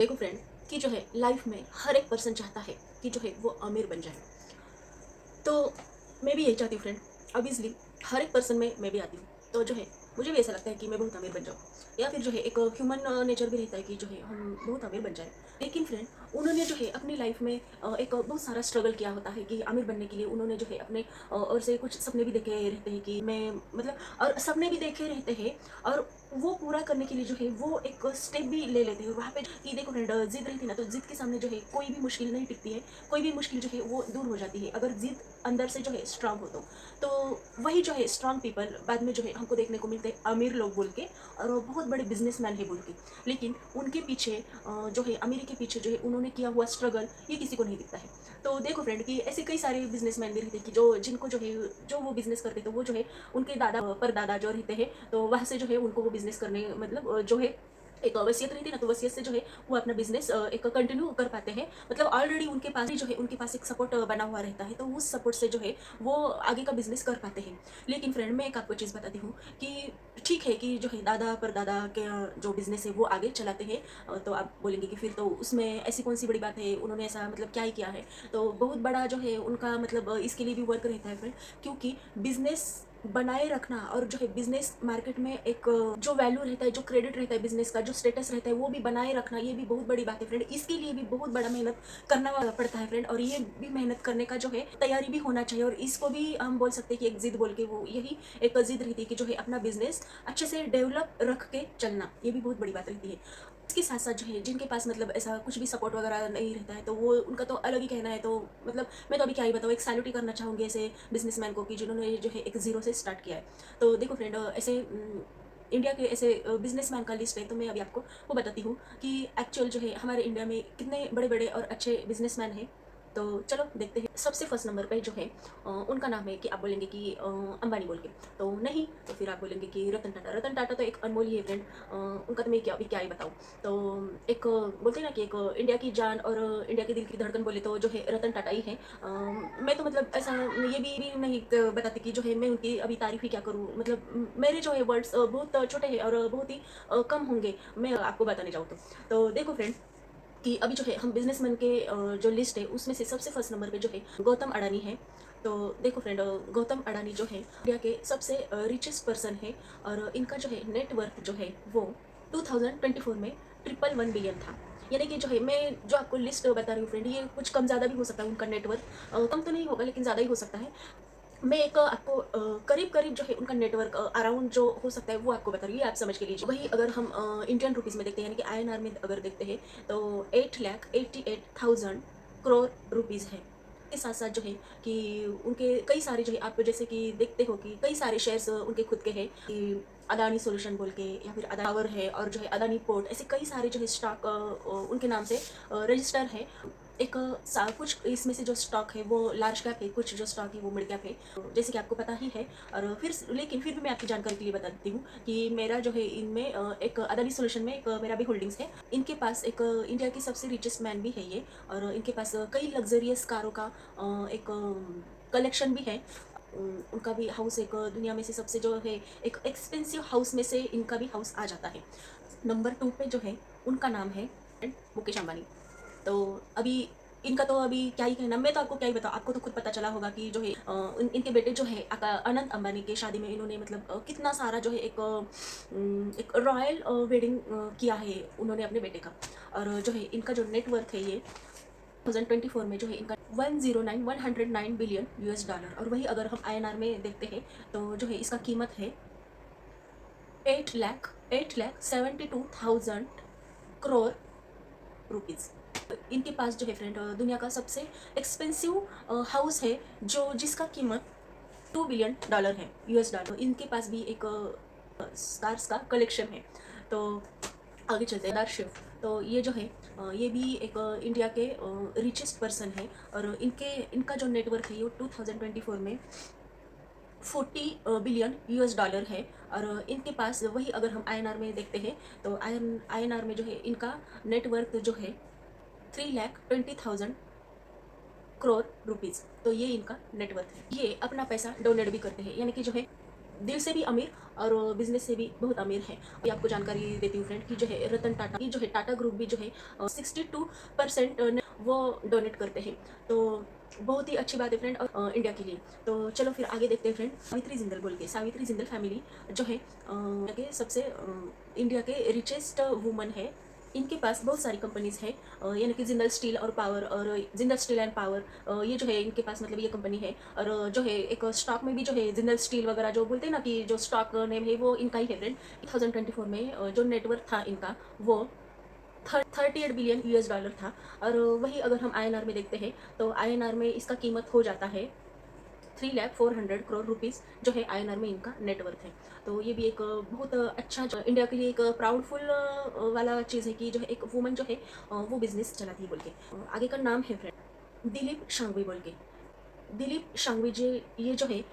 देखो फ्रेंड कि जो है लाइफ में हर एक पर्सन चाहता है कि जो है वो अमीर बन जाए। तो मैं भी यही चाहती हूँ फ्रेंड। ऑब्वियसली हर एक पर्सन में मैं भी आती हूँ। तो जो है मुझे भी ऐसा लगता है कि मैं बहुत अमीर बन जाऊँ, या फिर जो है एक ह्यूमन नेचर भी रहता है कि जो है हम बहुत अमीर बन जाए। लेकिन फ्रेंड उन्होंने जो है अपनी लाइफ में एक बहुत सारा स्ट्रगल किया होता है कि अमीर बनने के लिए उन्होंने जो है अपने और से कुछ सपने भी देखे रहते हैं कि मैं मतलब, और सपने भी देखे रहते हैं और वो पूरा करने के लिए जो है वो एक स्टेप भी ले लेते हैं वहाँ पे कि देखो फ्रेंड, जिद रहती है ना, तो जिद के सामने जो है कोई भी मुश्किल नहीं टिकती है। कोई भी मुश्किल जो है वो दूर हो जाती है अगर जिद अंदर से जो है स्ट्रांग हो तो वही जो है स्ट्रांग पीपल बाद में जो है हमको देखने को मिलते हैं अमीर लोग बोल के, और वो बहुत बड़े बिजनेसमैन है बोल के। लेकिन उनके पीछे जो है अमीरी के पीछे जो है उन्होंने किया हुआ स्ट्रगल ये किसी को नहीं दिखता है। तो देखो फ्रेंड कि ऐसे कई सारे बिजनेसमैन भी रहते हैं कि जो जिनको जो है जो वो बिजनेस करते तो वो जो है उनके दादा परदादा जो रहते हैं तो वहाँ से जो है उनको वो बिजनेस करने मतलब जो है एक वसीयत रहती है ना, तो वसीयत से जो है वो अपना बिजनेस एक कंटिन्यू कर पाते हैं। मतलब ऑलरेडी उनके पास ही जो है उनके पास एक सपोर्ट बना हुआ रहता है, तो उस सपोर्ट से जो है वो आगे का बिजनेस कर पाते हैं। लेकिन फ्रेंड मैं एक आपको चीज़ बताती हूँ कि ठीक है कि जो है दादा परदादा के जो बिजनेस है वो आगे चलाते हैं। तो आप बोलेंगे कि फिर तो उसमें ऐसी कौन सी बड़ी बात है, उन्होंने ऐसा मतलब क्या ही किया है। तो बहुत बड़ा जो है उनका मतलब इसके लिए भी वर्क रहता है फ्रेंड, क्योंकि बिजनेस बनाए रखना और जो है बिजनेस मार्केट में एक जो वैल्यू रहता है, जो क्रेडिट रहता है बिजनेस का, जो स्टेटस रहता है वो भी बनाए रखना, ये भी बहुत बड़ी बात है फ्रेंड। इसके लिए भी बहुत बड़ा मेहनत करना पड़ता है फ्रेंड, और ये भी मेहनत करने का जो है तैयारी भी होना चाहिए। और इसको भी हम बोल सकते हैं कि एक जिद बोल के, वो यही एक जिद रहती है कि जो है अपना बिजनेस अच्छे से डेवलप रख के चलना, ये भी बहुत बड़ी बात रहती है। इसके साथ साथ जो है जिनके पास मतलब ऐसा कुछ भी सपोर्ट वगैरह नहीं रहता है तो वो उनका तो अलग ही कहना है। तो मतलब मैं तो अभी क्या ही बताऊँ, एक सैल्यूट ही करना चाहूँगी ऐसे बिजनेसमैन को कि जिन्होंने जो है एक ज़ीरो से स्टार्ट किया है। तो देखो फ्रेंड ऐसे इंडिया के ऐसे बिजनेसमैन का लिस्ट है, तो मैं अभी आपको वो बताती हूँ कि एक्चुअल जो है हमारे इंडिया में कितने बड़े बड़े और अच्छे बिजनेसमैन हैं। तो चलो देखते हैं। सबसे फर्स्ट नंबर पे जो है उनका नाम है कि आप बोलेंगे कि अंबानी बोल के, तो नहीं तो फिर आप बोलेंगे कि रतन टाटा। रतन टाटा तो एक अनमोल ही है फ्रेंड, उनका तो मैं क्या अभी क्या ही बताऊँ। तो एक बोलते हैं ना कि एक इंडिया की जान और इंडिया के दिल की धड़कन बोले तो जो है रतन टाटा ही है। मैं तो मतलब ऐसा ये भी नहीं बताती कि जो है मैं उनकी अभी तारीफ ही क्या करूँ। मतलब मेरे जो है वर्ड्स बहुत छोटे हैं और बहुत ही कम होंगे मैं आपको बताने जाऊँ तो देखो फ्रेंड कि अभी जो है हम बिजनेसमैन के जो लिस्ट है उसमें से सबसे फर्स्ट नंबर पे जो है गौतम अडानी है। तो देखो फ्रेंड गौतम अडानी जो है इंडिया के सबसे रिचेस्ट पर्सन है, और इनका जो है नेटवर्थ जो है वो 2024 में 111 बिलियन था। यानी कि जो है मैं जो आपको लिस्ट बता रही हूँ फ्रेंड, ये कुछ कम ज़्यादा भी हो सकता है उनका नेटवर्थ, कम तो नहीं होगा लेकिन ज़्यादा ही हो सकता है। मैं एक आपको करीब करीब जो है उनका नेटवर्क अराउंड जो हो सकता है वो आपको बता रही हूँ, ये आप समझ के लीजिए। वही अगर हम इंडियन रुपीज़ में देखते हैं यानी कि आईएनआर में अगर देखते हैं तो 8,88,000 करोड़ रुपीज़ है। के साथ साथ जो है कि उनके कई सारे जो है आप जैसे कि देखते हो कि कई सारे शेयर्स उनके खुद के हैं कि अदानी सोल्यूशन बोल के, या फिर अदानी पावर है, और जो है अदानी पोर्ट, ऐसे कई सारे जो है स्टॉक उनके नाम से रजिस्टर है। एक कुछ इसमें से जो स्टॉक है वो लार्ज कैप है, कुछ जो स्टॉक है वो मिड कैप है, जैसे कि आपको पता ही है। और फिर लेकिन फिर भी मैं आपकी जानकारी के लिए बता देती हूँ कि मेरा जो है इनमें एक अदानी सोल्यूशन में एक मेरा भी होल्डिंग्स है। इनके पास एक इंडिया की सबसे रिचेस्ट मैन भी है ये, और इनके पास कई लग्जरियस कारों का एक कलेक्शन भी है। उनका भी हाउस एक दुनिया में से सबसे जो है एक एक्सपेंसिव हाउस में से इनका भी हाउस आ जाता है। नंबर 2 पे जो है उनका नाम है मुकेश अंबानी। तो अभी इनका तो अभी क्या ही कहना, मैं तो आपको क्या ही बताऊँ, आपको तो खुद पता चला होगा कि जो है इनके बेटे जो है अनंत अंबानी के शादी में इन्होंने मतलब कितना सारा जो है एक रॉयल वेडिंग किया है उन्होंने अपने बेटे का। और जो है इनका जो नेटवर्थ है ये 2024 में जो है इनका 109 और वही अगर हम आईएनआर में देखते हैं तो जो है इसका कीमत है 8,72,000 रुपीज़। इनके पास जो है फ्रेंड दुनिया का सबसे एक्सपेंसिव हाउस है जो जिसका कीमत $2 बिलियन है, US डॉलर। इनके पास भी एक स्टार्स का कलेक्शन है। तो आगे चलते हैं शिव। तो ये जो है ये भी एक इंडिया के रिचेस्ट पर्सन है, और इनका जो नेटवर्क है ये 2024 में 40 बिलियन US डॉलर है। और इनके पास वही अगर हम आईएनआर में देखते हैं तो आईएनआर में जो है इनका नेटवर्क जो है 3,20,000 करोड़ रुपीज़। तो ये इनका नेटवर्क है। ये अपना पैसा डोनेट भी करते हैं, यानी कि जो है दिल से भी अमीर और बिजनेस से भी बहुत अमीर है। अभी आपको जानकारी देती हूँ फ्रेंड कि जो है रतन टाटा की जो है टाटा ग्रुप भी जो है 62% वो डोनेट करते हैं। तो बहुत ही अच्छी बात है फ्रेंड और इंडिया के लिए। तो चलो फिर आगे देखते हैं फ्रेंड। सावित्री जिंदल बोल के, सावित्री जिंदल फैमिली जो है के सबसे इंडिया के रिचेस्ट वुमन है। इनके पास बहुत सारी कंपनीज है, यानी कि जिंदल स्टील और पावर और जिंदल स्टील एंड पावर, ये जो है इनके पास मतलब ये कंपनी है। और जो है एक स्टॉक में भी जो है जिंदल स्टील वगैरह जो बोलते हैं ना कि जो स्टॉक नेम है वो इनका ही है फ्रेंड। 2024 में जो नेटवर्थ था इनका वो 38 बिलियन US डॉलर था। और वही अगर हम INR में देखते हैं तो INR में इसका कीमत हो जाता है 3,04,00,000 रुपीज़ जो है INR में इनका नेटवर्थ है। तो ये भी एक बहुत अच्छा इंडिया के लिए एक प्राउडफुल वाला चीज़ है कि जो है एक वुमन जो है वो बिजनेस चलाती है बोल के। आगे का नाम है फ्रेंड दिलीप शांघवी बोल के। दिलीप शांघवी जी ये जो है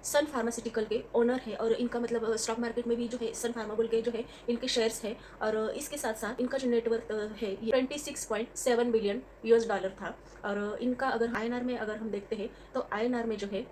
सन फार्मास्यूटिकल के ओनर है और इनका मतलब स्टॉक मार्केट में भी जो है सन फार्मा बोल के जो है इनके शेयर्स है। और इसके साथ साथ इनका जो नेटवर्थ है ये 26.7 बिलियन US डॉलर था। और इनका अगर INR में अगर हम देखते हैं तो INR में जो है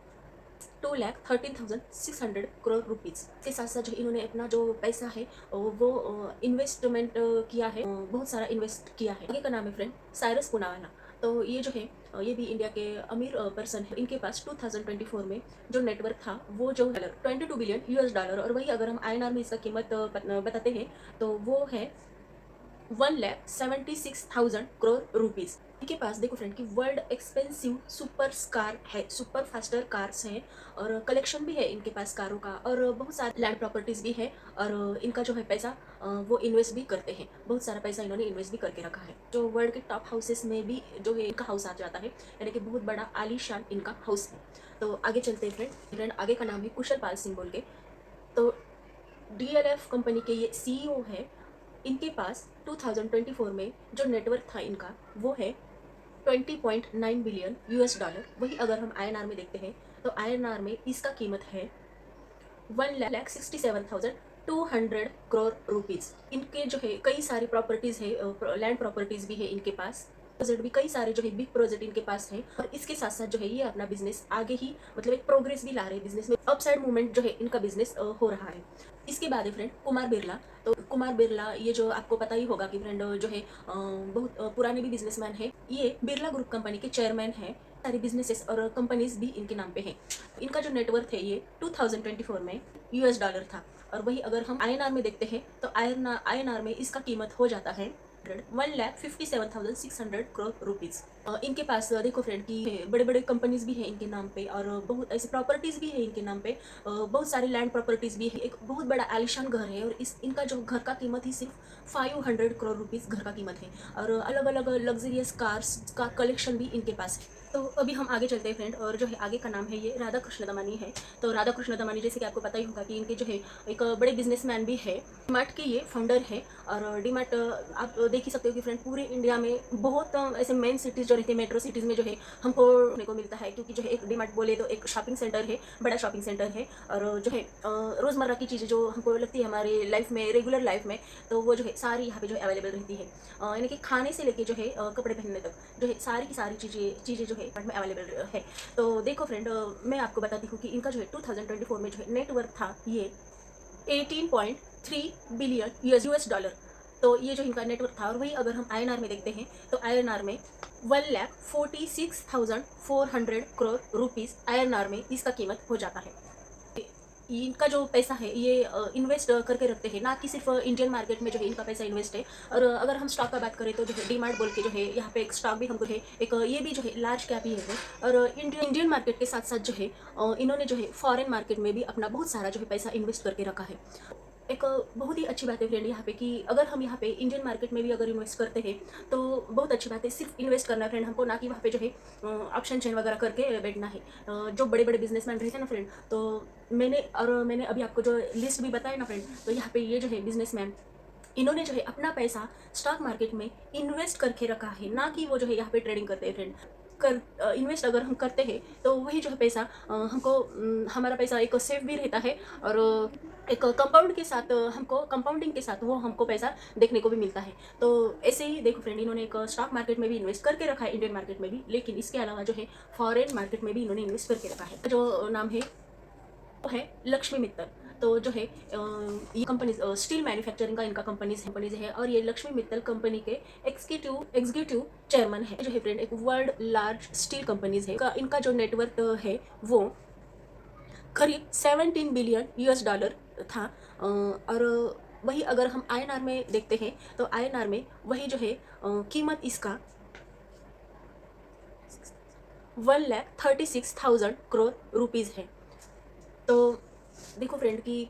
2,13,600 रुपीज़ के साथ साथ जो इन्होंने अपना जो पैसा है वो इन्वेस्टमेंट किया है, बहुत सारा इन्वेस्ट किया है। आगे का नाम है फ्रेंड साइरस पूनावाला। तो ये जो है ये भी इंडिया के अमीर पर्सन है। इनके पास 2024 में जो नेटवर्क था वो जो 22 बिलियन US डॉलर, और वही अगर हम INR में इसका कीमत बताते हैं तो वो है 1,76,000 रुपीज़। इनके पास देखो फ्रेंड कि वर्ल्ड एक्सपेंसिव सुपर कार है, सुपर फास्टर कार्स हैं और कलेक्शन भी है इनके पास कारों का, और बहुत सारे लैंड प्रॉपर्टीज़ भी है। और इनका जो है पैसा वो इन्वेस्ट भी करते हैं, बहुत सारा पैसा इन्होंने इन्वेस्ट भी करके रखा है। जो वर्ल्ड के टॉप हाउसेस में भी जो है इनका हाउस आ जाता है, यानी कि बहुत बड़ा आलीशान इनका हाउस है। तो आगे चलते हैं फ्रेंड आगे का नाम है कुशल पाल सिंह बोल के। तो DLF कंपनी के ये CEO है। इनके पास 2024 में जो नेटवर्थ था इनका वो है 20.9 बिलियन US डॉलर। वही अगर हम INR में देखते हैं तो INR में इसका कीमत है 1,67,200 रुपीज़। इनके जो है कई सारी प्रॉपर्टीज़ है, लैंड प्रॉपर्टीज़ भी है इनके पास, प्रोजेक्ट भी कई सारे जो है बिग प्रोजेक्ट इनके पास है। और इसके साथ साथ जो है ये अपना बिजनेस आगे ही मतलब एक प्रोग्रेस भी ला रहे हैं, बिजनेस में अपसाइड मूवमेंट जो है इनका बिजनेस हो रहा है। इसके बाद है फ्रेंड कुमार बिरला। तो कुमार बिरला ये जो आपको पता ही होगा कि फ्रेंड जो है बहुत पुराने भी बिजनेसमैन है। ये बिरला ग्रुप कंपनी के चेयरमैन है। सारी बिजनेसेस और कंपनीज भी इनके नाम पे हैं। इनका जो नेटवर्थ है ये 2024 में US डॉलर था। और वही अगर हम INR में देखते हैं तो INR में इसका कीमत हो जाता है 1,57,600 रुपीज़। इनके पास देखो फ्रेंड कि बड़े बड़े कंपनीज भी हैं इनके नाम पे, और बहुत ऐसी प्रॉपर्टीज़ भी है इनके नाम पे, बहुत सारी लैंड प्रॉपर्टीज़ भी है। एक बहुत बड़ा आलिशान घर है और इनका जो घर का कीमत ही सिर्फ 500 रुपीज़ घर का कीमत है। और अलग अलग लग्जरियस कार्स का कलेक्शन भी इनके पास है। तो अभी हम आगे चलते हैं फ्रेंड, और जो है आगे का नाम है ये राधा कृष्ण दमानी है। तो राधा कृष्ण दमानी जैसे कि आपको पता ही होगा कि इनके जो है एक बड़े बिजनेसमैन भी है, डीमार्ट के ये फाउंडर है। और डीमार्ट आप देख ही सकते हो कि फ्रेंड पूरे इंडिया में बहुत ऐसे मेन सिटीज़ जो रहते हैं, मेट्रो सिटीज़ में जो है हमको देखने को मिलता है, क्योंकि जो है एक डीमार्ट बोले तो एक शॉपिंग सेंटर है, बड़ा शॉपिंग सेंटर है। और जो है रोज़मर्रा की चीज़ें जो हमको लगती है हमारे लाइफ में, रेगुलर लाइफ में, तो वो जो है सारी यहाँ पे जो है अवेलेबल रहती है। यानी कि खाने से लेके जो है कपड़े पहनने तक जो है सारी की सारी चीज़ें जो है में अवेलेबल है। तो देखो फ्रेंड मैं आपको बताती हूँ कि इनका जो है 2024 में जो है नेटवर्थ था ये 18.3 बिलियन US डॉलर। तो ये जो इनका नेटवर्क था। और वही अगर हम INR में देखते हैं तो INR में 1,46,400 रुपीज़ INR में इसका कीमत हो जाता है। इनका जो पैसा है ये इन्वेस्ट करके रखते हैं, ना कि सिर्फ इंडियन मार्केट में जो है इनका पैसा इन्वेस्ट है। और अगर हम स्टॉक का बात करें तो जो है डीमार्ट बोल के जो है यहाँ पे एक स्टॉक भी हमको है, एक ये भी जो है लार्ज कैप ही है। और इंडियन मार्केट के साथ साथ जो है इन्होंने जो है फॉरेन मार्केट में भी अपना बहुत सारा जो है पैसा इन्वेस्ट करके रखा है। एक बहुत ही अच्छी बात है फ्रेंड यहाँ पे कि अगर हम यहाँ पे इंडियन मार्केट में भी अगर इन्वेस्ट करते हैं तो बहुत अच्छी बात है। सिर्फ इन्वेस्ट करना है फ्रेंड हमको, ना कि वहाँ पे जो है ऑप्शन चेन वगैरह करके बैठना है। जो बड़े बड़े बिजनेसमैन रहते हैं ना फ्रेंड, तो मैंने अभी आपको जो लिस्ट भी बताया ना फ्रेंड, तो यहाँ पे ये जो है बिजनेसमैन इन्होंने जो है अपना पैसा स्टॉक मार्केट में इन्वेस्ट करके रखा है, ना कि वो जो है यहाँ पे ट्रेडिंग करते हैं फ्रेंड। इन्वेस्ट अगर हम करते हैं तो वही जो है पैसा हमको हमारा पैसा एक सेफ भी रहता है, और एक कंपाउंडिंग के साथ वो हमको पैसा देखने को भी मिलता है। तो ऐसे ही देखो फ्रेंड इन्होंने एक स्टॉक मार्केट में भी इन्वेस्ट करके रखा है, इंडियन मार्केट में भी, लेकिन इसके अलावा जो है फॉरेन मार्केट में भी इन्होंने इन्वेस्ट करके रखा है। जो नाम है वो है लक्ष्मी मित्तल। तो जो है ये कंपनी स्टील मैन्युफैक्चरिंग का इनका कंपनीज है, और ये लक्ष्मी मित्तल कंपनी के एग्जीक्यूटिव चेयरमैन है। जो है फ्रेंड एक वर्ल्ड लार्ज स्टील कंपनीज है। इनका जो नेटवर्थ है वो करीब 17 बिलियन US डॉलर था। और वही अगर हम INR में देखते हैं तो INR में वही जो है कीमत इसका 1,36,000 करोड़ रुपीज़ है। तो देखो फ्रेंड कि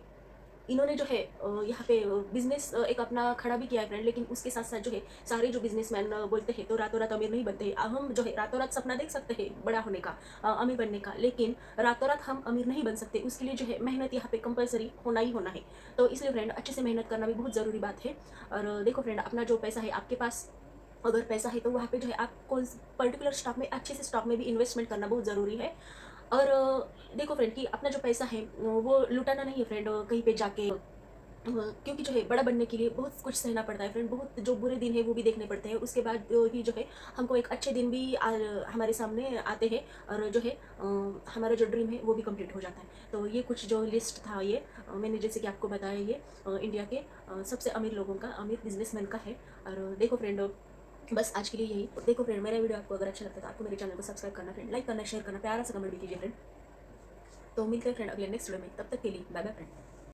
इन्होंने जो है यहाँ पे बिजनेस एक अपना खड़ा भी किया है फ्रेंड, लेकिन उसके साथ साथ जो है सारे जो बिजनेसमैन बोलते हैं तो रातों रात अमीर नहीं बनते हैं। हम जो है रातों रात सपना देख सकते हैं बड़ा होने का, अमीर बनने का, लेकिन रातों रात हम अमीर नहीं बन सकते। उसके लिए जो है मेहनत यहाँ पे कंपलसरी होना ही होना है। तो इसलिए फ्रेंड अच्छे से मेहनत करना भी बहुत ज़रूरी बात है। और देखो फ्रेंड अपना जो पैसा है आपके पास अगर पैसा है तो वहाँ पे जो है आप कौन पर्टिकुलर स्टॉक में, अच्छे से स्टॉक में भी इन्वेस्टमेंट करना बहुत ज़रूरी है। और देखो फ्रेंड कि अपना जो पैसा है वो लुटाना नहीं है फ्रेंड कहीं पे जाके, क्योंकि जो है बड़ा बनने के लिए बहुत कुछ सहना पड़ता है फ्रेंड। बहुत जो बुरे दिन है वो भी देखने पड़ते हैं, उसके बाद ही जो है हमको एक अच्छे दिन भी हमारे सामने आते हैं, और जो है हमारा जो ड्रीम है वो भी कंप्लीट हो जाता है। तो ये कुछ जो लिस्ट था ये मैंने जैसे कि आपको बताया, ये इंडिया के सबसे अमीर लोगों का, अमीर बिजनेसमैन का है। और देखो फ्रेंड बस आज के लिए यही। देखो फ्रेंड मेरा वीडियो आपको अगर अच्छा लगता है तो आपको मेरे चैनल को सब्सक्राइब करना फ्रेंड, लाइक करना, शेयर करना, प्यारा सा कमेंट भी कीजिए फ्रेंड। तो मिलते हैं फ्रेंड अगले नेक्स्ट वीडियो में, तब तक के लिए बाय बाय फ्रेंड।